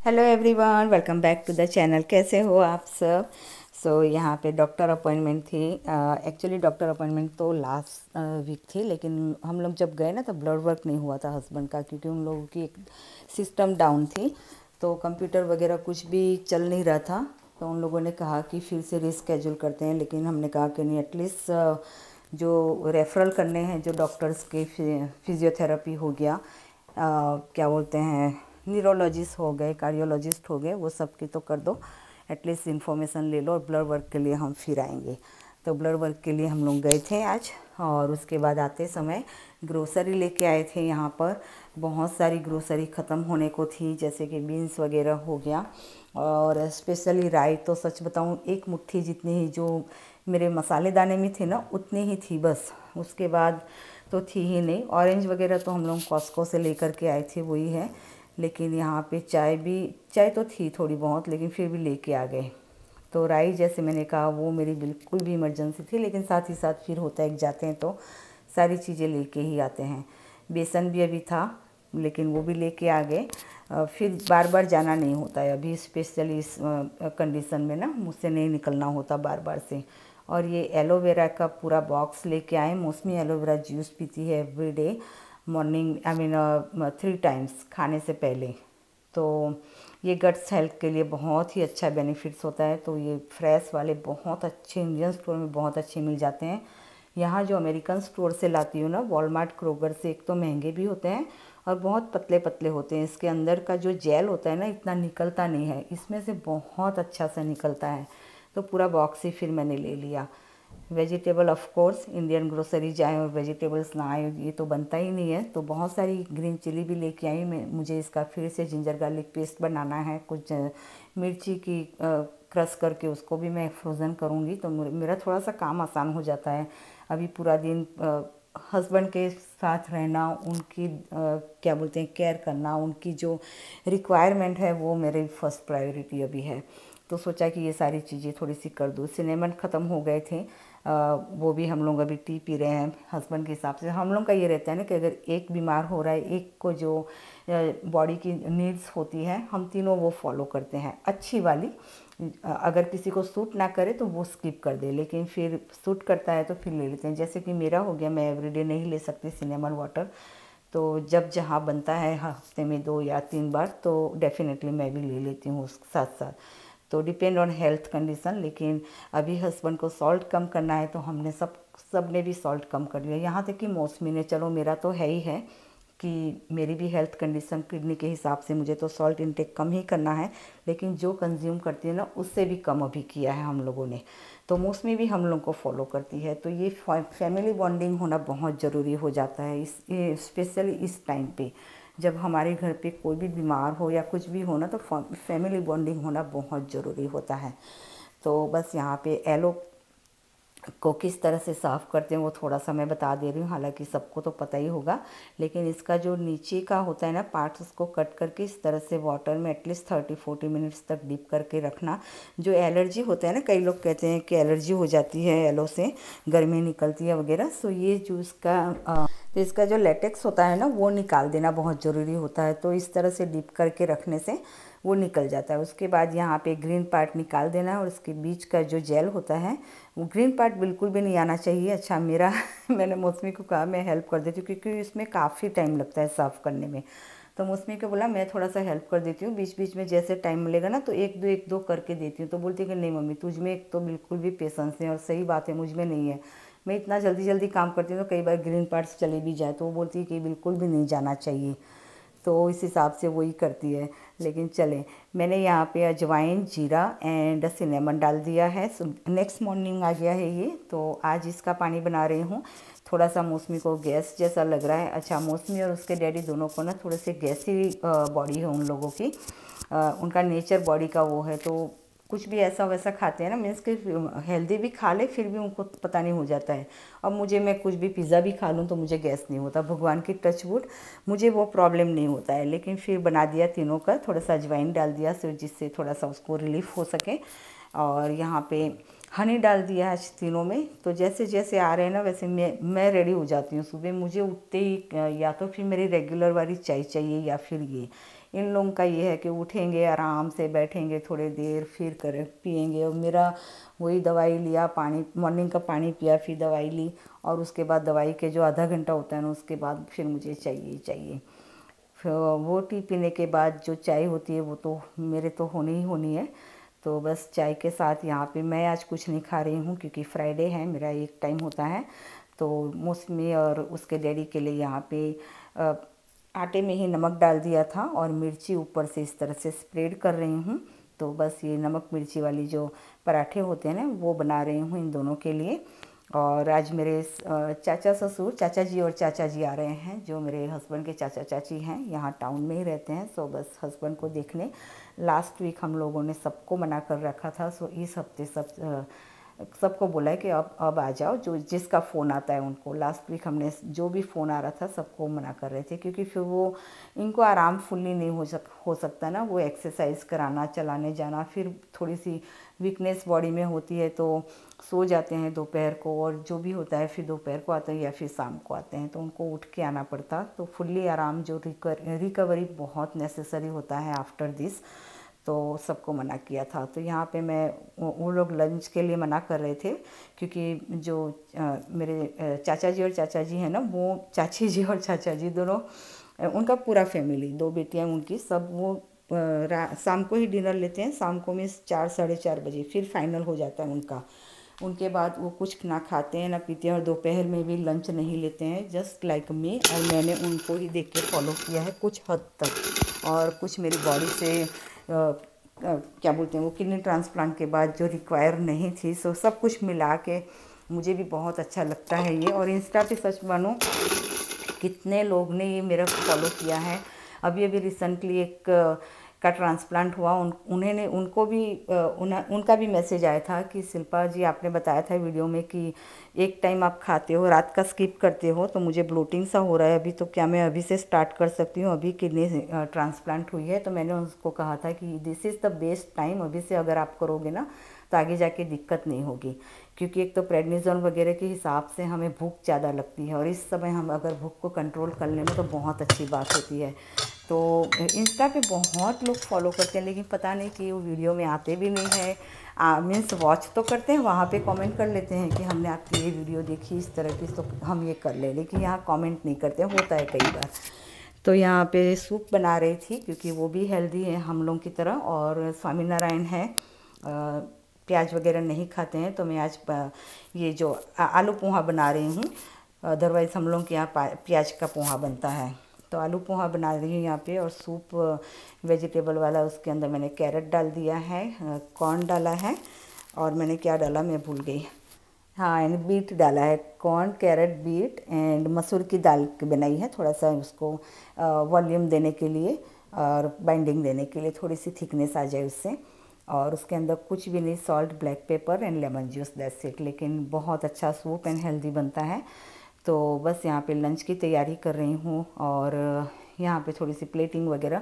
Hello everyone, welcome back to the channel. कैसे हो आप सब? यहाँ पे डॉक्टर अपॉइंटमेंट थी। एक्चुअली डॉक्टर अपॉइंटमेंट तो लास्ट वीक थी, लेकिन हम लोग जब गए ना तो ब्लड वर्क नहीं हुआ था हस्बैंड का, क्योंकि उन लोगों की एक सिस्टम डाउन थी, तो कंप्यूटर वगैरह कुछ भी चल नहीं रहा था। तो उन लोगों ने कहा कि फिर से रिस्केड्यूल करते हैं, लेकिन हमने कहा कि नहीं, एटलीस्ट जो रेफरल करने हैं जो डॉक्टर्स के, फिजियोथेरेपी हो गया, क्या बोलते हैं, न्यूरोलॉजिस्ट हो गए, कार्डियोलॉजिस्ट हो गए, वो सब की तो कर दो, एटलीस्ट इन्फॉर्मेशन ले लो। और ब्लड वर्क के लिए हम फिर आएंगे। तो ब्लड वर्क के लिए हम लोग गए थे आज, और उसके बाद आते समय ग्रोसरी लेके आए थे। यहाँ पर बहुत सारी ग्रोसरी ख़त्म होने को थी, जैसे कि बीन्स वगैरह हो गया, और स्पेशली राई तो सच बताऊँ एक मुट्ठी जितनी ही जो मेरे मसाले दाने में थे ना, उतनी ही थी बस। उसके बाद तो थी ही नहीं। ऑरेंज वगैरह तो हम लोग कॉस्को से लेकर के आए थे, वही है। लेकिन यहाँ पे चाय तो थी थोड़ी बहुत, लेकिन फिर भी लेके आ गए। तो राई, जैसे मैंने कहा, वो मेरी बिल्कुल भी इमरजेंसी थी, लेकिन साथ ही साथ फिर होता है कि जाते हैं तो सारी चीज़ें लेके ही आते हैं। बेसन भी अभी था, लेकिन वो भी लेके आ गए। फिर बार बार जाना नहीं होता है अभी, स्पेशली इस कंडीशन में ना, मुझसे नहीं निकलना होता बार बार से। और ये एलोवेरा का पूरा बॉक्स लेके आए। मौसमी एलोवेरा जूस पीती है everyday morning, I mean 3 times खाने से पहले। तो ये गट्स हेल्थ के लिए बहुत ही अच्छा बेनिफिट्स होता है। तो ये फ्रेश वाले बहुत अच्छे इंडियन स्टोर में बहुत अच्छे मिल जाते हैं। यहाँ जो अमेरिकन स्टोर से लाती हूँ ना, वॉलमार्ट, क्रोगर से, एक तो महंगे भी होते हैं और बहुत पतले पतले होते हैं। इसके अंदर का जो जेल होता है ना, इतना निकलता नहीं है, इसमें से बहुत अच्छा सा निकलता है। तो पूरा बॉक्स ही फिर मैंने ले लिया। Vegetable, of course Indian grocery जाए और वेजिटेबल्स ना आए, ये तो बनता ही नहीं है। तो बहुत सारी ग्रीन चिली भी लेके आई मैं। मुझे इसका फिर से जिंजर गार्लिक पेस्ट बनाना है। कुछ मिर्ची की क्रश करके उसको भी मैं फ्रोज़न करूँगी, तो मेरा थोड़ा सा काम आसान हो जाता है। अभी पूरा दिन हस्बैंड के साथ रहना, उनकी क्या बोलते हैं, केयर करना, उनकी जो रिक्वायरमेंट है वो मेरी फर्स्ट प्रायोरिटी अभी है। तो सोचा कि ये सारी चीज़ें थोड़ी सी कर दूँ। सिनेमन ख़त्म हो गए थे, वो भी हम लोग अभी टी पी रहे हैं हस्बैंड के हिसाब से। हम लोग का ये रहता है ना कि अगर एक बीमार हो रहा है, एक को जो बॉडी की नीड्स होती है, हम तीनों वो फॉलो करते हैं अच्छी वाली। अगर किसी को सूट ना करे तो वो स्किप कर दे, लेकिन फिर सूट करता है तो फिर ले लेते हैं। जैसे कि मेरा हो गया, मैं एवरीडे नहीं ले सकती सिनेमन वाटर, तो जब जहाँ बनता है हफ्ते में 2 या 3 बार, तो डेफिनेटली मैं भी ले लेती हूँ उसके साथ साथ। तो डिपेंड ऑन हेल्थ कंडीशन। लेकिन अभी हस्बैंड को सॉल्ट कम करना है, तो हमने सब ने भी सॉल्ट कम कर लिया। यहाँ तक कि मौसमी ने, चलो मेरा तो है ही है कि मेरी भी हेल्थ कंडीशन किडनी के हिसाब से मुझे तो सॉल्ट इंटेक कम ही करना है, लेकिन जो कंज्यूम करती है ना, उससे भी कम अभी किया है हम लोगों ने। तो मौसमी भी हम लोग को फॉलो करती है। तो ये फैमिली बॉन्डिंग होना बहुत ज़रूरी हो जाता है, स्पेशली इस टाइम पे जब हमारे घर पे कोई भी बीमार हो या कुछ भी हो ना, तो फैमिली बॉन्डिंग होना बहुत ज़रूरी होता है। तो बस यहाँ पे एलो को किस तरह से साफ़ करते हैं वो थोड़ा सा मैं बता दे रही हूँ, हालांकि सबको तो पता ही होगा। लेकिन इसका जो नीचे का होता है ना पार्ट्स, उसको कट करके इस तरह से वाटर में एटलीस्ट 30-40 मिनट्स तक डिप करके रखना। जो एलर्जी होता है ना, कई लोग कहते हैं कि एलर्जी हो जाती है एलो से, गर्मी निकलती है वगैरह, सो ये जो तो इसका जो लेटेक्स होता है ना, वो निकाल देना बहुत ज़रूरी होता है। तो इस तरह से डिप करके रखने से वो निकल जाता है। उसके बाद यहाँ पे ग्रीन पार्ट निकाल देना है, और उसके बीच का जो जेल होता है, वो ग्रीन पार्ट बिल्कुल भी नहीं आना चाहिए। अच्छा, मेरा मैंने मौसमी को कहा मैं हेल्प कर देती हूँ, क्योंकि इसमें काफ़ी टाइम लगता है साफ़ करने में। तो मौसमी को बोला मैं थोड़ा सा हेल्प कर देती हूँ, बीच बीच में जैसे टाइम मिलेगा ना तो एक दो करके देती हूँ। तो बोलती है कि नहीं मम्मी, तुझ में एक तो बिल्कुल भी पेशेंस नहीं, और सही बात है, मुझ में नहीं है। मैं इतना जल्दी जल्दी काम करती हूँ तो कई बार ग्रीन पार्ट्स चले भी जाए, तो वो बोलती है कि बिल्कुल भी नहीं जाना चाहिए। तो इस हिसाब से वही करती है। लेकिन चलें, मैंने यहाँ पे अजवाइन, जीरा एंड सिनेमन डाल दिया है। नेक्स्ट मॉर्निंग आ गया है ये, तो आज इसका पानी बना रही हूँ। थोड़ा सा मौसमी को गैस जैसा लग रहा है। अच्छा, मौसमी और उसके डैडी दोनों को ना थोड़े से गैसी बॉडी है उन लोगों की, उनका नेचर बॉडी का वो है। तो कुछ भी ऐसा वैसा खाते हैं ना, मीन्स कि हेल्दी भी खा ले फिर भी उनको पता नहीं हो जाता है। अब मैं कुछ भी पिज़्ज़ा भी खा लूँ तो मुझे गैस नहीं होता, भगवान की टच वुड, मुझे वो प्रॉब्लम नहीं होता है। लेकिन फिर बना दिया तीनों का, थोड़ा सा अजवाइन डाल दिया सिर्फ, जिससे थोड़ा सा उसको रिलीफ हो सके। और यहाँ पे हनी डाल दिया आज तीनों में। तो जैसे जैसे आ रहे हैं ना, वैसे मैं रेडी हो जाती हूँ। सुबह मुझे उठते ही या तो फिर मेरी रेगुलर वाली चाय चाहिए, या फिर इन लोगों का ये है कि उठेंगे आराम से, बैठेंगे थोड़ी देर, फिर करें पिएंगे। और मेरा वही दवाई लिया, पानी मॉर्निंग का पानी पिया, फिर दवाई ली, और उसके बाद दवाई के जो आधा घंटा होता है ना उसके बाद फिर मुझे चाहिए। फिर वो टी पीने के बाद जो चाय होती है वो तो मेरे तो होनी ही होनी है। तो बस चाय के साथ यहाँ पे मैं आज कुछ नहीं खा रही हूँ क्योंकि फ्राइडे है, मेरा एक टाइम होता है। तो मौसमी और उसके डैडी के लिए यहाँ पे आटे में ही नमक डाल दिया था और मिर्ची ऊपर से इस तरह से स्प्रेड कर रही हूँ। तो बस ये नमक मिर्ची वाली जो पराठे होते हैं ना वो बना रही हूँ इन दोनों के लिए। और आज मेरे चाचा जी और चाचा जी आ रहे हैं, जो मेरे हस्बैंड के चाचा चाची हैं, यहाँ टाउन में ही रहते हैं। सो बस हस्बैंड को देखने लास्ट वीक हम लोगों ने सबको मना कर रखा था। सो इस हफ्ते सबको बोला है कि अब आ जाओ, जो जिसका फ़ोन आता है उनको। लास्ट वीक हमने जो भी फ़ोन आ रहा था सबको मना कर रहे थे, क्योंकि फिर वो इनको आराम फुल्ली नहीं हो सकता ना, वो एक्सरसाइज कराना, चलाने जाना, फिर थोड़ी सी वीकनेस बॉडी में होती है तो सो जाते हैं दोपहर को, और जो भी होता है फिर दोपहर को आते हैं या फिर शाम को आते हैं, तो उनको उठ के आना पड़ता। तो फुल्ली आराम जो रिकवरी बहुत नेसेसरी होता है आफ्टर दिस, तो सबको मना किया था। तो यहाँ पे मैं वो लोग लंच के लिए मना कर रहे थे, क्योंकि जो मेरे चाचा जी और चाचा जी हैं ना, वो चाची जी और चाचा जी दोनों, उनका पूरा फैमिली, 2 बेटियाँ उनकी, सब वो शाम को ही डिनर लेते हैं। शाम को में 4 साढ़े 4 बजे फिर फाइनल हो जाता है उनका। उनके बाद वो कुछ ना खाते हैं ना पीते हैं, और दोपहर में भी लंच नहीं लेते हैं, जस्ट लाइक मी। और मैंने उनको ही देख के फॉलो किया है कुछ हद तक। और कुछ मेरी बॉडी से क्या बोलते हैं वो किडनी ट्रांसप्लांट के बाद जो रिक्वायर नहीं थी, सो सब कुछ मिला के मुझे भी बहुत अच्छा लगता है ये। और इंस्टा पे सच मानो कितने लोग ने ये मेरा फॉलो किया है। अभी रिसेंटली एक का ट्रांसप्लांट हुआ, उनको भी उनका भी मैसेज आया था कि शिल्पा जी आपने बताया था वीडियो में कि एक टाइम आप खाते हो, रात का स्किप करते हो, तो मुझे ब्लोटिंग सा हो रहा है अभी, तो क्या मैं अभी से स्टार्ट कर सकती हूँ? अभी किडनी ट्रांसप्लांट हुई है। तो मैंने उसको कहा था कि this is the best time, अभी से अगर आप करोगे ना तो आगे जाके दिक्कत नहीं होगी, क्योंकि एक तो प्रेडनिजोन वगैरह के हिसाब से हमें भूख ज़्यादा लगती है, और इस समय हम अगर भूख को कंट्रोल कर लें तो बहुत अच्छी बात होती है। तो इंस्टा पे बहुत लोग फॉलो करते हैं, लेकिन पता नहीं कि वो वीडियो में आते भी नहीं है, मीन्स वॉच तो करते हैं, वहाँ पे कमेंट कर लेते हैं कि हमने आपकी ये वीडियो देखी इस तरह की, तो हम ये कर लें, लेकिन यहाँ कमेंट नहीं करते, होता है कई बार। तो यहाँ पे सूप बना रही थी, क्योंकि वो भी हेल्दी है हम लोगों की तरह, और स्वामीनारायण है, प्याज वगैरह नहीं खाते हैं, तो मैं आज ये जो आलू पोहा बना रही हूँ। अदरवाइज़ हम लोग के यहाँ प्याज का पोहा बनता है, तो आलू पोहा बना रही हूँ यहाँ पे। और सूप वेजिटेबल वाला, उसके अंदर मैंने कैरेट डाल दिया है, कॉर्न डाला है, और मैंने क्या डाला मैं भूल गई, हाँ एंड बीट डाला है, कॉर्न कैरेट बीट एंड मसूर की दाल की बनाई है, थोड़ा सा उसको वॉल्यूम देने के लिए और बाइंडिंग देने के लिए, थोड़ी सी थिकनेस आ जाए उससे। और उसके अंदर कुछ भी नहीं, salt, black pepper and lemon juice, that's it. लेकिन बहुत अच्छा सूप एंड हेल्दी बनता है। तो बस यहाँ पे लंच की तैयारी कर रही हूँ, और यहाँ पे थोड़ी सी प्लेटिंग वगैरह,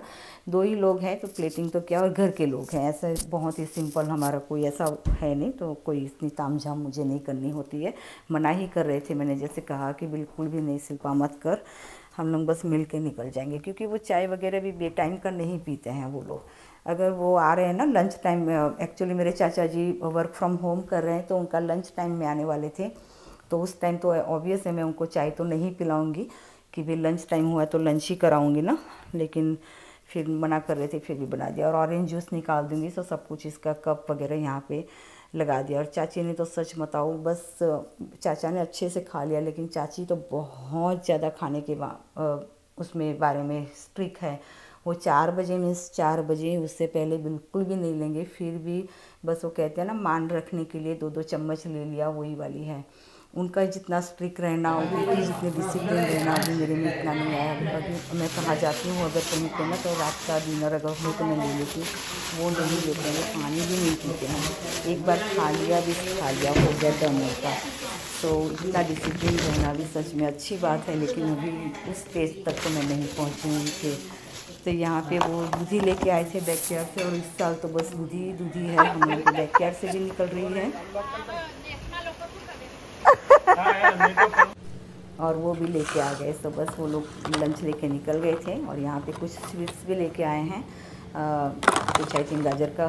2 ही लोग हैं तो प्लेटिंग तो क्या, और घर के लोग हैं, ऐसा बहुत ही सिंपल, हमारा कोई ऐसा है नहीं, तो कोई इतनी तामझाम मुझे नहीं करनी होती है। मना ही कर रहे थे, मैंने जैसे कहा कि बिल्कुल भी नहीं शिल्पा मत कर, हम लोग बस मिल के निकल जाएंगे, क्योंकि वो चाय वगैरह भी बे टाइम का नहीं पीते हैं वो लोग। अगर वो आ रहे हैं ना लंच टाइम, एक्चुअली मेरे चाचा जी वर्क फ्रॉम होम कर रहे हैं, तो उनका लंच टाइम में आने वाले थे, तो उस टाइम तो ऑब्वियस है मैं उनको चाय तो नहीं पिलाऊंगी, कि भी लंच टाइम हुआ है तो लंच ही कराऊंगी ना, लेकिन फिर मना कर रहे थे, फिर भी बना दिया। और ऑरेंज जूस निकाल दूंगी, तो सब कुछ इसका कप वगैरह यहाँ पे लगा दिया। और चाची ने तो सच बताऊँ, बस चाचा ने अच्छे से खा लिया, लेकिन चाची तो बहुत ज़्यादा खाने के उसमें बारे में स्ट्रिक्ट है। वो 4 बजे मीन्स 4 बजे, उससे पहले बिल्कुल भी नहीं लेंगे। फिर भी बस वो कहते हैं ना, मान रखने के लिए 2-2 चम्मच ले लिया, वही वाली है उनका। जितना स्ट्रिक्ट रहना, उनकी जितने डिसिप्लिन रहना, अभी मेरे में इतना नहीं आया। अभी मैं कहाँ जाती हूँ अगर कहीं पे ना, तो रात का डिनर अगर हो तो मैं ले लेती हूँ, वो नहीं लेते हैं, पानी भी नहीं पीते हैं। एक बार खा लिया भी, खा लिया, हो गया डन होता। तो इतना डिसिप्लिन रहना भी सच में अच्छी बात है, लेकिन अभी उस स्टेज तक तो मैं नहीं पहुँची हूँ थे। तो यहाँ पे वो दूधी लेके आए थे बैकयार्ड से, और इस साल तो बस दूधी है, हम लोग बैकयार्ड से भी निकल रही है। और वो भी लेके आ गए। तो बस वो लोग लंच लेके निकल गए थे। और यहाँ पे कुछ स्वीट्स भी लेके आए हैं, कुछ आई थिंक गाजर का